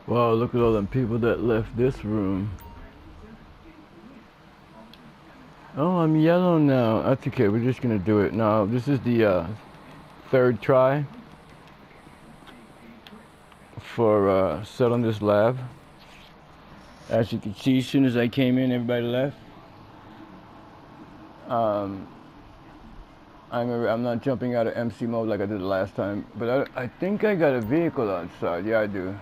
Wow, look at all them people that left this room. Oh, I'm yellow now. That's okay, we're just gonna do it now. This is the third try for selling this lab. As you can see, as soon as I came in, everybody left. I'm not jumping out of MC mode like I did the last time, but I think I got a vehicle outside. Yeah, I do.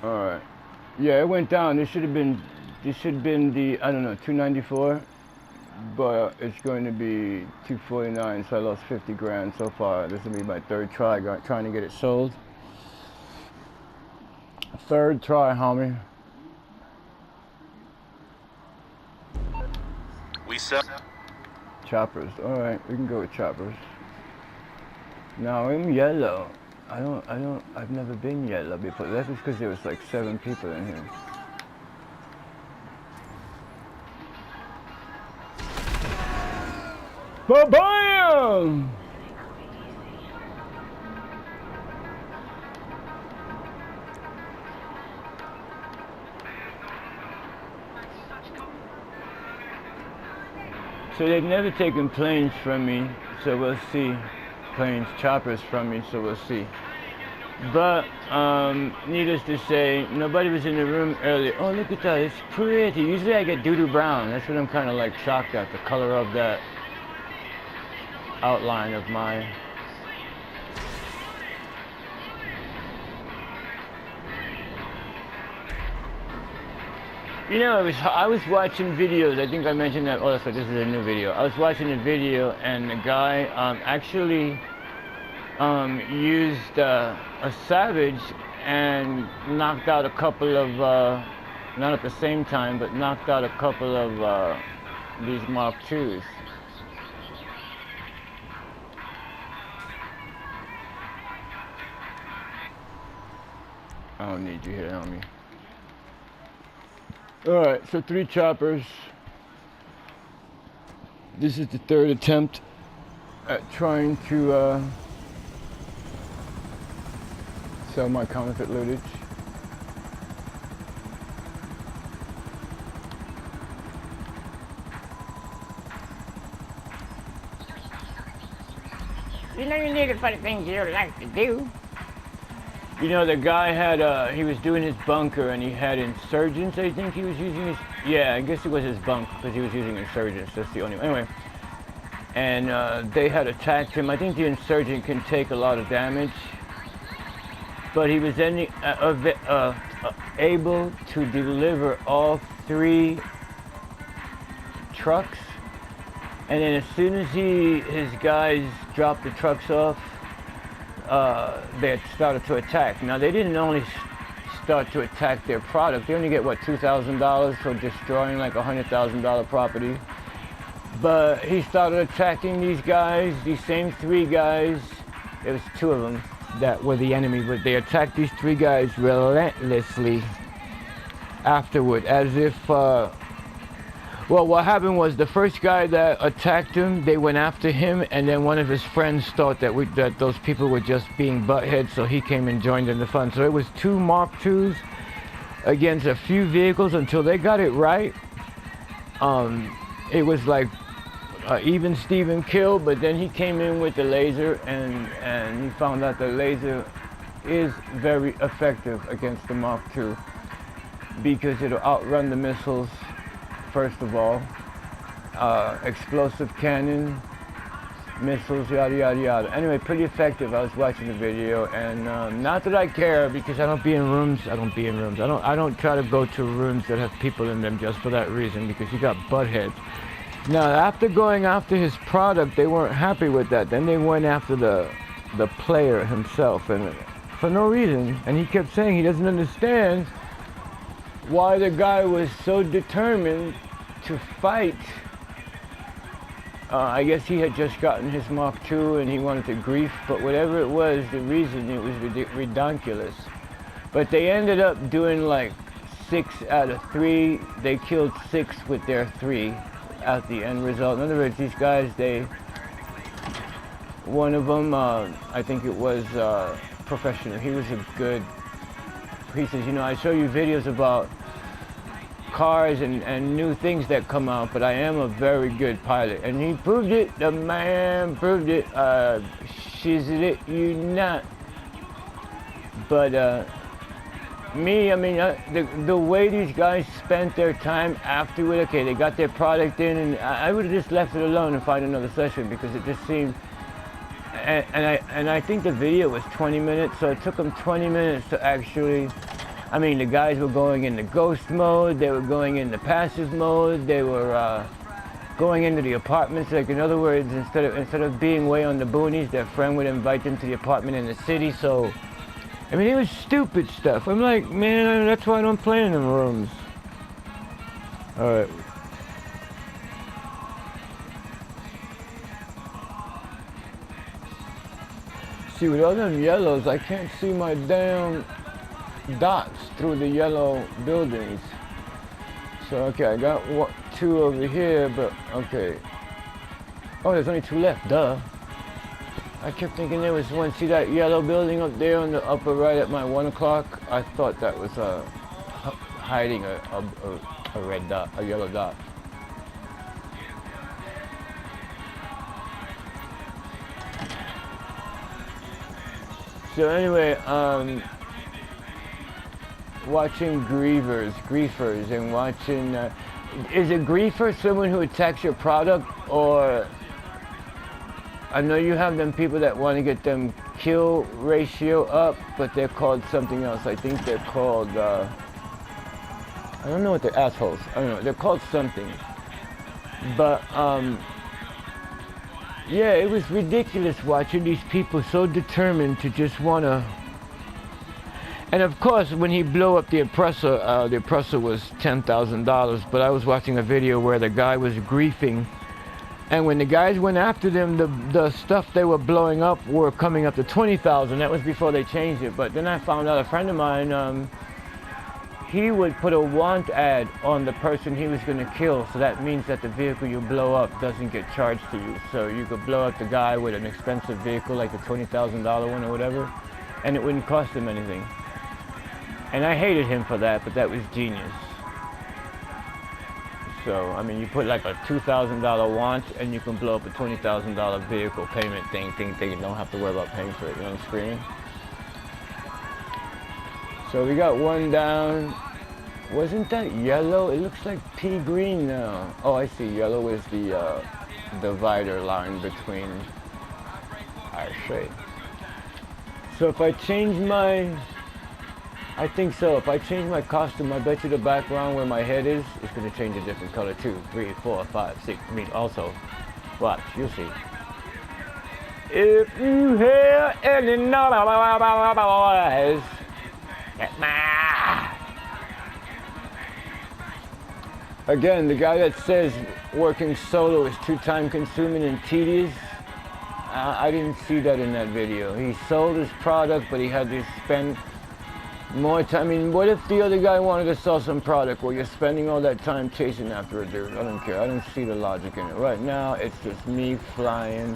Alright. Yeah, it went down. This should have been the, I don't know, 294, but it's going to be 249, so I lost 50 grand so far. This will be my third try trying to get it sold. Third try, homie. We sell Choppers. Alright, we can go with choppers. Now I'm yellow. I've never been yellow before. That's just because there was like 7 people in here. Ba-bam! So they've never taken planes from me, so we'll see. Planes, choppers from me, so we'll see. But needless to say, nobody was in the room earlier. Oh, look at that, it's pretty. Usually I get doo-doo brown. That's what I'm kind of like shocked at, the color of that outline of my... You know, I was watching videos. I think I mentioned that. Oh, so this is a new video. I was watching a video, and the guy actually used a Savage and knocked out a couple of, not at the same time, but knocked out a couple of these Mark IIs. I don't need you here, homie. Alright, so 3 choppers. This is the third attempt at trying to sell my counterfeit lootage. You know you need it for the things you like to do. You know, the guy had, he was doing his bunker and he had insurgents, I think he was using his, yeah, I guess it was his bunk because he was using insurgents, that's the only one. Anyway, and they had attacked him. I think the insurgent can take a lot of damage, but he was then able to deliver all 3 trucks, and then as soon as his guys dropped the trucks off, they had started to attack. Now they didn't only start to attack their product, they only get what, $2,000 for destroying like a $100,000 property. But he started attacking these guys, these same 3 guys. There was 2 of them that were the enemy, but they attacked these 3 guys relentlessly afterward, as if well, what happened was the first guy that attacked him, they went after him, and then one of his friends thought that those people were just being buttheads, so he came and joined in the fun. So it was 2 Mark IIs against a few vehicles until they got it right. It was like even Steven kill, but then he came in with the laser, and he found out the laser is very effective against the Mark II because it'll outrun the missiles. First of all, explosive cannon, missiles, yada yada yada. Anyway, pretty effective. I was watching the video, and not that I care because I don't be in rooms. I don't try to go to rooms that have people in them just for that reason, because you got buttheads. Now, after going after his product, they weren't happy with that. Then they went after the player himself, and for no reason. And he kept saying he doesn't understand why the guy was so determined to fight. I guess he had just gotten his Mark II and he wanted to grief, but whatever it was, the reason, it was ridiculous. But they ended up doing like 6 out of 3. They killed 6 with their 3 at the end result. In other words, these guys, one of them, I think it was professional. He was a good he says, you know, I show you videos about cars and new things that come out, but I am a very good pilot. And he proved it. The man proved it. Shizzle it, you not. But me, I mean, the way these guys spent their time afterward, okay, they got their product in, and I would have just left it alone and find another session, because it just seemed, and I think the video was 20 minutes, so it took them 20 minutes to actually, I mean, the guys were going into ghost mode, they were going into passive mode, they were going into the apartments. Like, in other words, instead of being way on the boonies, their friend would invite them to the apartment in the city. So I mean, it was stupid stuff. I'm like, man, that's why I don't play in them rooms. Alright. See, with all them yellows, I can't see my damn dots through the yellow buildings. So, okay, I got two over here, but, okay. Oh, there's only two left, duh. I kept thinking there was one. See that yellow building up there on the upper right at my 1 o'clock? I thought that was hiding a red dot, a yellow dot. So anyway, watching griefers, and watching. Is a griefer someone who attacks your product, or? I know you have them people that want to get them kill ratio up, but they're called something else. I think they're called, I don't know what they're, assholes. I don't know, they're called something. But, yeah, it was ridiculous watching these people so determined to just want to. And of course, when he blew up the oppressor was $10,000, but I was watching a video where the guy was griefing. And when the guys went after them, the stuff they were blowing up were coming up to 20,000. That was before they changed it. But then I found out a friend of mine, he would put a want ad on the person he was going to kill. So that means that the vehicle you blow up doesn't get charged to you. So you could blow up the guy with an expensive vehicle, like the $20,000 one or whatever, and it wouldn't cost him anything. And I hated him for that, but that was genius. So, I mean, you put like a $2,000 want, and you can blow up a $20,000 vehicle payment thing, you don't have to worry about paying for it, you know what I'm screaming? So we got one down. Wasn't that yellow? It looks like pea green now. Oh, I see, yellow is the divider line between, I see. So if I change my, I think so. If I change my costume, I bet you the background where my head is going to change a different color too. 3, 4, 5, 6. I mean, also, watch, you'll see. If you hear any noise, again, the guy that says working solo is too time consuming and tedious, I didn't see that in that video. He sold his product, but he had to spend more time. I mean, what if the other guy wanted to sell some product? Well, you're spending all that time chasing after a dude. I don't care. I don't see the logic in it. Right now, it's just me flying.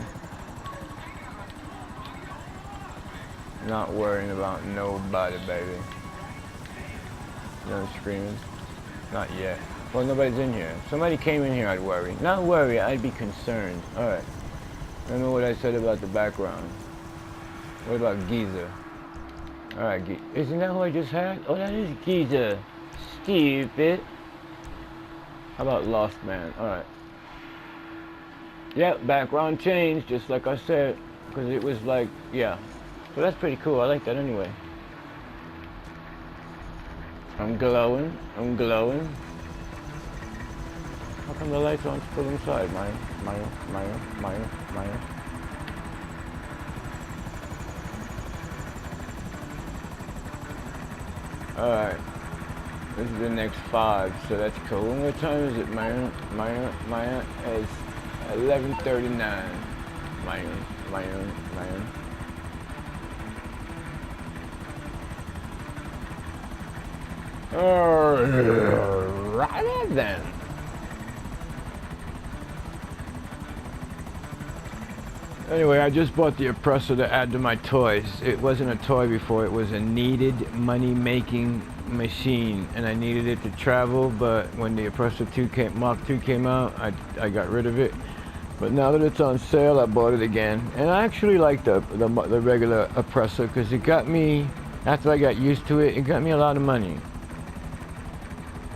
Not worrying about nobody, baby. You know, screaming. Not yet. Well, nobody's in here. If somebody came in here, I'd worry. Not worry, I'd be concerned. Alright. Remember what I said about the background. What about Giza? Alright, isn't that who I just had? Oh, that is Giza. Stupid. How about Lost Man? Alright. Yep, background changed, just like I said. Because it was like, yeah. So that's pretty cool. I like that anyway. I'm glowing. I'm glowing. How come the lights aren't still inside? Maya. Alright. This is the next 5, so that's cool. And what time is it, Maya? It's 11:39. Maya. Right then. Anyway, I just bought the oppressor to add to my toys. It wasn't a toy before, it was a needed money-making machine, and I needed it to travel, but when the oppressor 2 Mark II came out, I got rid of it. But now that it's on sale, I bought it again. And I actually like the regular oppressor because it got me, after I got used to it, it got me a lot of money.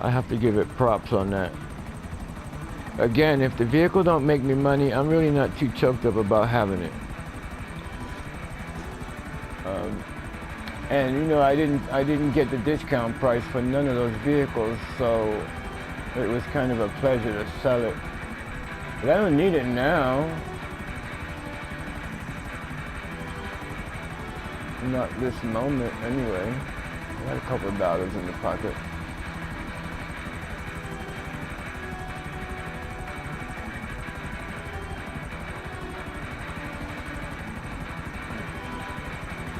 I have to give it props on that. Again, if the vehicle don't make me money, I'm really not too choked up about having it. And you know, I didn't get the discount price for none of those vehicles, so it was kind of a pleasure to sell it. But I don't need it now. Not this moment, anyway. I got a couple of dollars in the pocket.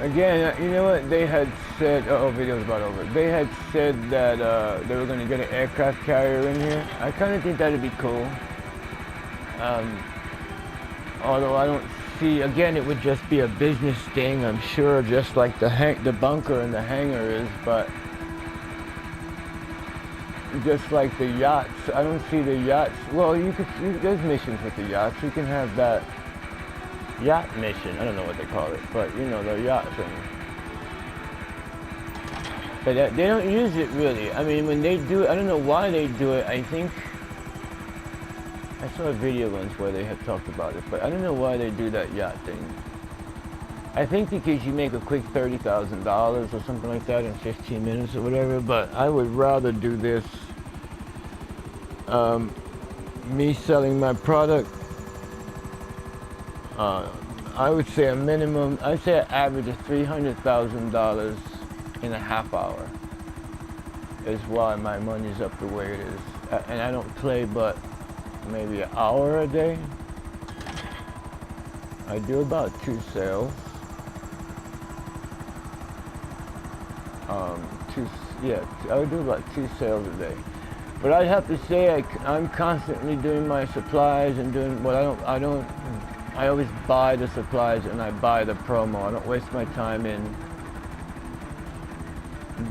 Again, you know what? They had said, video's about over. They had said that they were going to get an aircraft carrier in here. I kind of think that'd be cool. Although I don't see, again, it would just be a business thing, I'm sure, just like the bunker and the hangar is, but just like the yachts, I don't see the yachts. Well, there's missions with the yachts. You can have that yacht mission. I don't know what they call it, but you know, the yacht thing. But they don't use it really. I mean, when they do it, I don't know why they do it. I think I saw a video once where they had talked about it, but I don't know why they do that yacht thing. I think because you make a quick $30,000 or something like that in 15 minutes or whatever, but I would rather do this. Me selling my product, I would say a minimum, I'd say an average of $300,000 in a half hour is why my money's up the way it is. And I don't play but maybe an hour a day. I do about 2 sales. I would do about 2 sales a day. But I'd have to say I'm constantly doing my supplies and doing what I always buy the supplies and I buy the promo. I don't waste my time in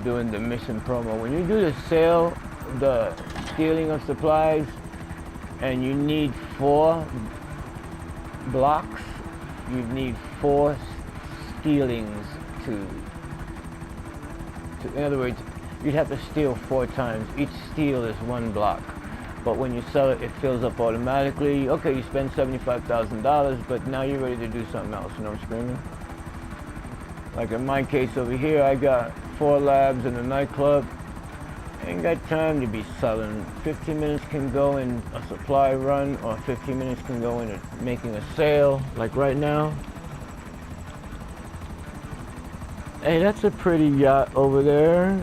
doing the mission promo. When you do the sale, the stealing of supplies, and you need 4 blocks, you need 4 stealings to in other words, you'd have to steal 4 times. Each steal is 1 block. But when you sell it, it fills up automatically. Okay, you spend $75,000, but now you're ready to do something else. You know what I'm screaming? Like in my case over here, I got 4 labs and a nightclub. I ain't got time to be selling. 15 minutes can go in a supply run, or 15 minutes can go into making a sale, like right now. Hey, that's a pretty yacht over there.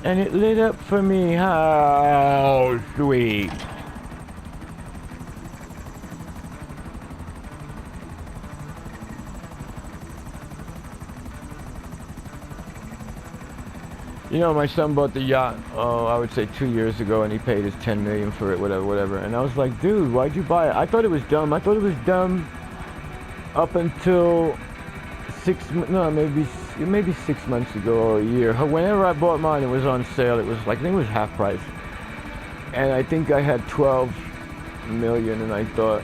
And it lit up for me. How sweet. You know, my son bought the yacht, I would say 2 years ago, and he paid his $10 million for it, whatever. And I was like, dude, why'd you buy it? I thought it was dumb. I thought it was dumb up until maybe 6 months ago or a year. Whenever I bought mine, it was on sale. It was like, I think it was half price. And I think I had 12 million, and I thought,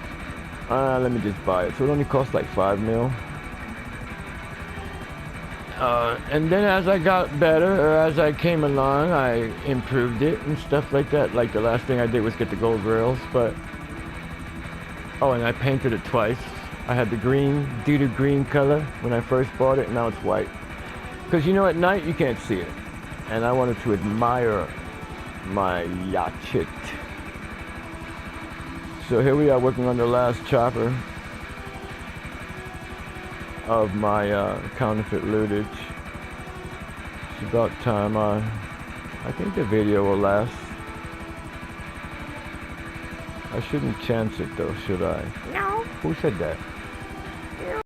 let me just buy it. So it only cost like 5 mil. And then as I got better, or as I came along, I improved it and stuff like that. Like the last thing I did was get the gold rails, but and I painted it twice. I had the green, doo-doo green color when I first bought it, and now it's white. Because you know, at night you can't see it. And I wanted to admire my yacht. So here we are working on the last chopper of my counterfeit lootage. It's about time. I think the video will last. I shouldn't chance it though, should I? No. Who said that?